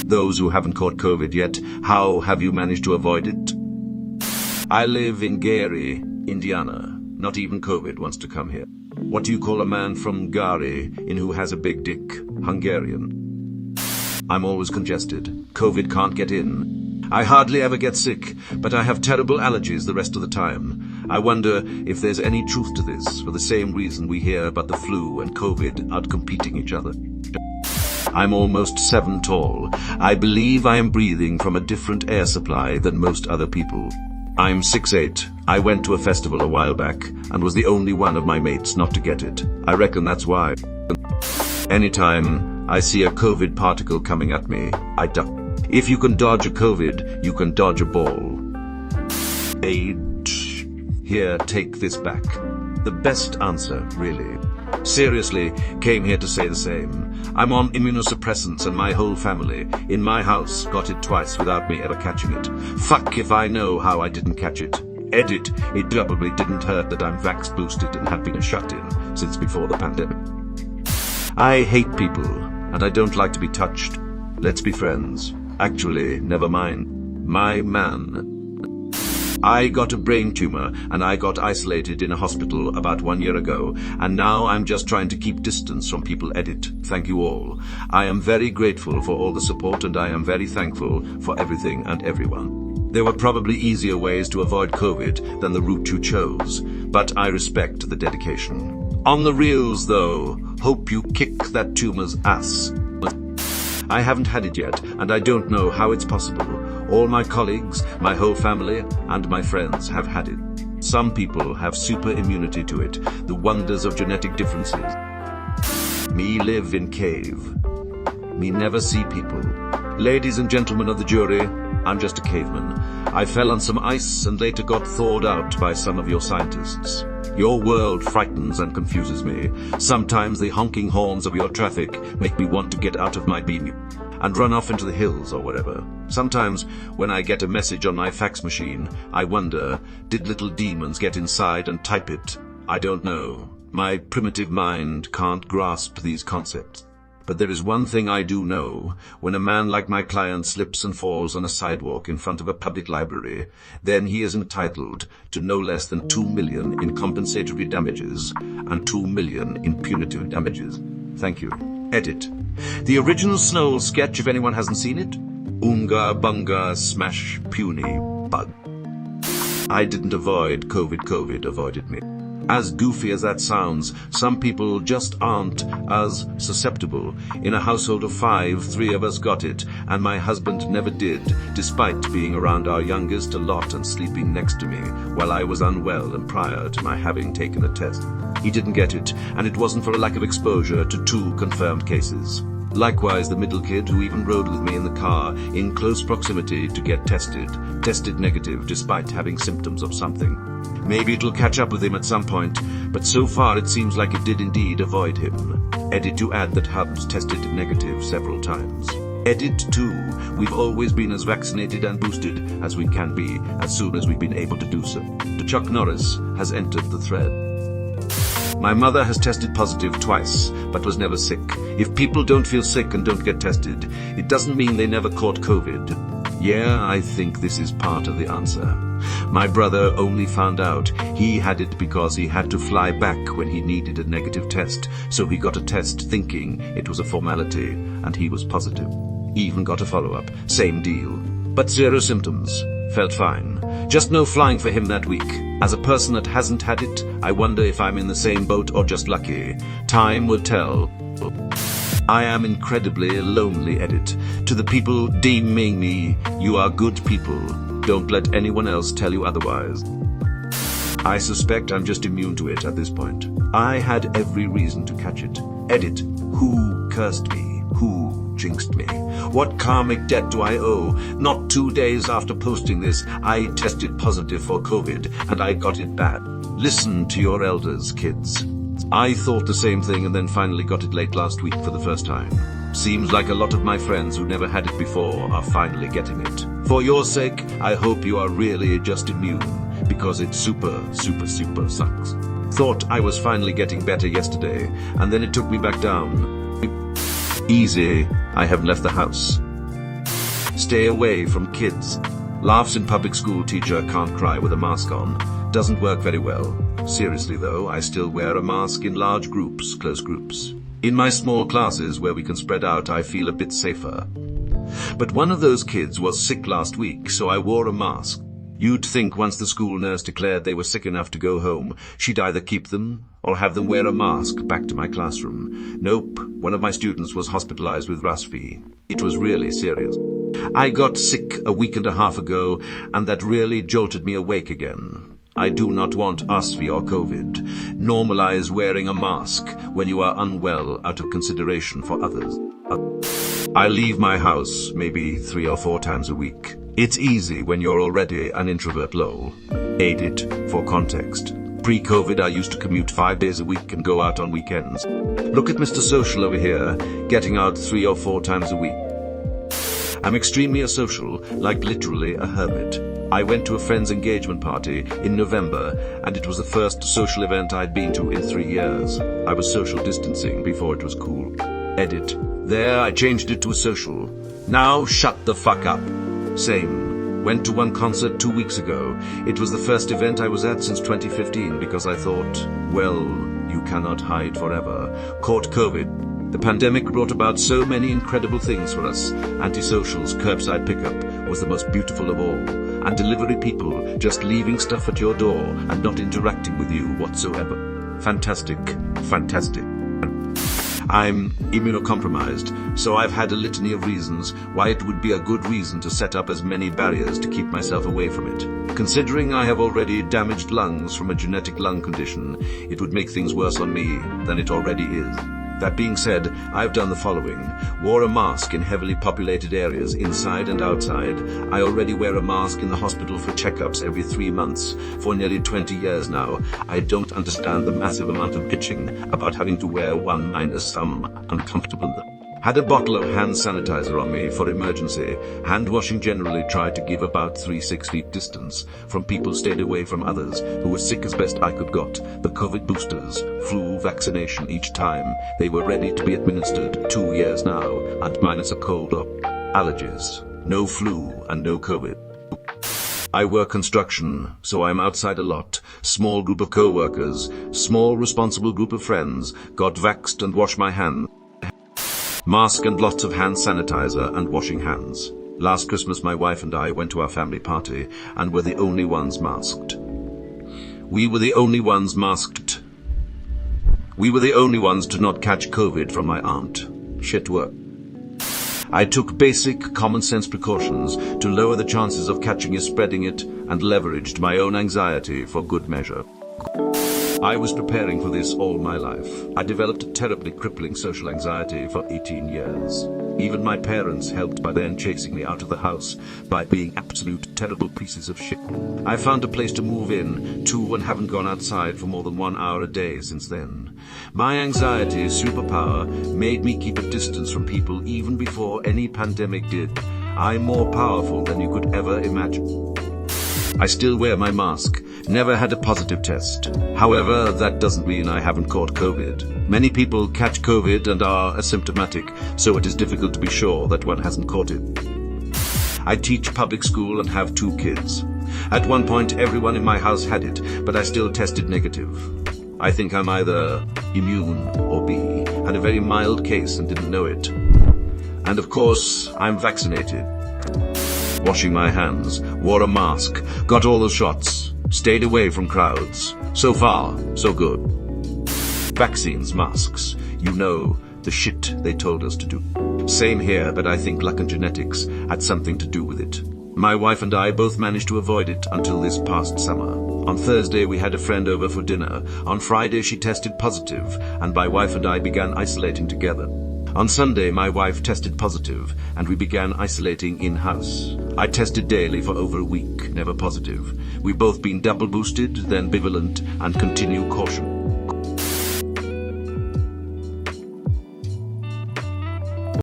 Those who haven't caught COVID yet, how have you managed to avoid it? I live in Gary, Indiana. Not even COVID wants to come here. What do you call a man from Gary in who has a big dick? Hungarian. I'm always congested. COVID can't get in. I hardly ever get sick, but I have terrible allergies the rest of the time. I wonder if there's any truth to this, for the same reason we hear about the flu and COVID outcompeting each other. I'm almost 7 tall. I believe I am breathing from a different air supply than most other people. I'm 6'8". I went to a festival a while back and was the only one of my mates not to get it. I reckon that's why. Anytime I see a COVID particle coming at me, I duck. If you can dodge a COVID, you can dodge a ball. Here, take this back. The best answer, really. Seriously, came here to say the same. I'm on immunosuppressants and my whole family, in my house, got it twice without me ever catching it. Fuck if I know how I didn't catch it. Edit, it probably didn't hurt that I'm vax boosted and have been a shut-in since before the pandemic. I hate people, and I don't like to be touched. Let's be friends. Actually, never mind. My man. I got a brain tumor and I got isolated in a hospital about 1 year ago, and now I'm just trying to keep distance from people. Edit. Thank you all. I am very grateful for all the support and I am very thankful for everything and everyone. There were probably easier ways to avoid COVID than the route you chose, but I respect the dedication. On the reels though, hope you kick that tumor's ass. I haven't had it yet, and I don't know how it's possible. All my colleagues, my whole family, and my friends have had it. Some people have super immunity to it, the wonders of genetic differences. Me live in cave. Me never see people. Ladies and gentlemen of the jury, I'm just a caveman. I fell on some ice and later got thawed out by some of your scientists. Your world frightens and confuses me. Sometimes the honking horns of your traffic make me want to get out of my beam and run off into the hills or whatever. Sometimes when I get a message on my fax machine, I wonder, did little demons get inside and type it? I don't know. My primitive mind can't grasp these concepts. But there is one thing I do know. When a man like my client slips and falls on a sidewalk in front of a public library, then he is entitled to no less than 2 million in compensatory damages and 2 million in punitive damages. Thank you. Edit. The original Snow sketch, if anyone hasn't seen it. Oonga bunga smash puny bug. I didn't avoid COVID avoided me. As goofy as that sounds, some people just aren't as susceptible. In a household of 5, 3 of us got it, and my husband never did, despite being around our youngest a lot and sleeping next to me while I was unwell and prior to my having taken a test. He didn't get it, and it wasn't for a lack of exposure to 2 confirmed cases. Likewise, the middle kid who even rode with me in the car in close proximity to get tested negative despite having symptoms of something. Maybe it'll catch up with him at some point, but so far it seems like it did indeed avoid him. Edit to add that Hubs tested negative several times. Edit 2, we've always been as vaccinated and boosted as we can be as soon as we've been able to do so. Chuck Norris has entered the thread. My mother has tested positive twice, but was never sick. If people don't feel sick and don't get tested, it doesn't mean they never caught COVID. Yeah, I think this is part of the answer. My brother only found out he had it because he had to fly back when he needed a negative test, so he got a test thinking it was a formality, and he was positive. Even got a follow-up, same deal. But 0 symptoms, felt fine. Just no flying for him that week. As a person that hasn't had it, I wonder if I'm in the same boat or just lucky. Time will tell. I am incredibly lonely. Edit. To the people deeming me, you are good people. Don't let anyone else tell you otherwise. I suspect I'm just immune to it at this point. I had every reason to catch it. Edit. Who cursed me? Who jinxed me? What karmic debt do I owe? Not 2 days after posting this, I tested positive for COVID and I got it bad. Listen to your elders, kids. I thought the same thing and then finally got it late last week for the first time. Seems like a lot of my friends who never had it before are finally getting it. For your sake, I hope you are really just immune, because it super sucks. Thought I was finally getting better yesterday, and then it took me back down. Easy, I have left the house. Stay away from kids. Laughs in public school teacher can't cry with a mask on. Doesn't work very well. Seriously though, I still wear a mask in large groups, close groups. In my small classes where we can spread out, I feel a bit safer. But one of those kids was sick last week, so I wore a mask. You'd think once the school nurse declared they were sick enough to go home, she'd either keep them or have them wear a mask back to my classroom. Nope, one of my students was hospitalized with RSV. It was really serious. I got sick a week and a half ago, and that really jolted me awake again. I do not want RSV or COVID. Normalize wearing a mask when you are unwell out of consideration for others. I leave my house maybe 3 or 4 times a week. It's easy when you're already an introvert, lol. Edit for context. Pre-COVID, I used to commute 5 days a week and go out on weekends. Look at Mr. Social over here, getting out 3 or 4 times a week. I'm extremely asocial, like literally a hermit. I went to a friend's engagement party in November, and it was the first social event I'd been to in 3 years. I was social distancing before it was cool. Edit. There, I changed it to a social. Now, shut the fuck up. Same. Went to one concert 2 weeks ago. It was the first event I was at since 2015 because I thought, well, you cannot hide forever. Caught COVID. The pandemic brought about so many incredible things for us. Antisocials, curbside pickup was the most beautiful of all. And delivery people just leaving stuff at your door and not interacting with you whatsoever. Fantastic. Fantastic. I'm immunocompromised, so I've had a litany of reasons why it would be a good reason to set up as many barriers to keep myself away from it. Considering I have already damaged lungs from a genetic lung condition, it would make things worse on me than it already is. That being said, I've done the following. Wore a mask in heavily populated areas, inside and outside. I already wear a mask in the hospital for checkups every 3 months. For nearly 20 years now, I don't understand the massive amount of bitching about having to wear one minus some uncomfortable. Had a bottle of hand sanitizer on me for emergency. Hand washing generally tried to give about 3-6 feet distance from people, stayed away from others who were sick as best I could got. The COVID boosters, flu vaccination each time. They were ready to be administered 2 years now, and minus a cold or allergies. No flu and no COVID. I work construction, so I'm outside a lot. Small group of co-workers, small responsible group of friends, got vaxxed and wash my hands. Mask and lots of hand sanitizer and washing hands. Last Christmas my wife and I went to our family party and were the only ones masked. We were the only ones masked. We were the only ones to not catch COVID from my aunt. Shit work. I took basic common sense precautions to lower the chances of catching it, spreading it, and leveraged my own anxiety for good measure. I was preparing for this all my life. I developed a terribly crippling social anxiety for 18 years. Even my parents helped by then chasing me out of the house by being absolute terrible pieces of shit. I found a place to move in to and haven't gone outside for more than 1 hour a day since then. My anxiety superpower made me keep a distance from people even before any pandemic did. I'm more powerful than you could ever imagine. I still wear my mask. Never had a positive test. However, that doesn't mean I haven't caught COVID. Many people catch COVID and are asymptomatic, so it is difficult to be sure that one hasn't caught it. I teach public school and have 2 kids. At one point, everyone in my house had it, but I still tested negative. I think I'm either immune or B. Had a very mild case and didn't know it. And of course, I'm vaccinated. Washing my hands, wore a mask, got all the shots. Stayed away from crowds. So far, so good. Vaccines, masks, you know, the shit they told us to do. Same here, but I think luck and genetics had something to do with it. My wife and I both managed to avoid it until this past summer. On Thursday we had a friend over for dinner. On Friday she tested positive, and my wife and I began isolating together. On Sunday, my wife tested positive, and we began isolating in-house. I tested daily for over a week, never positive. We've both been double boosted, then bivalent, and continue caution.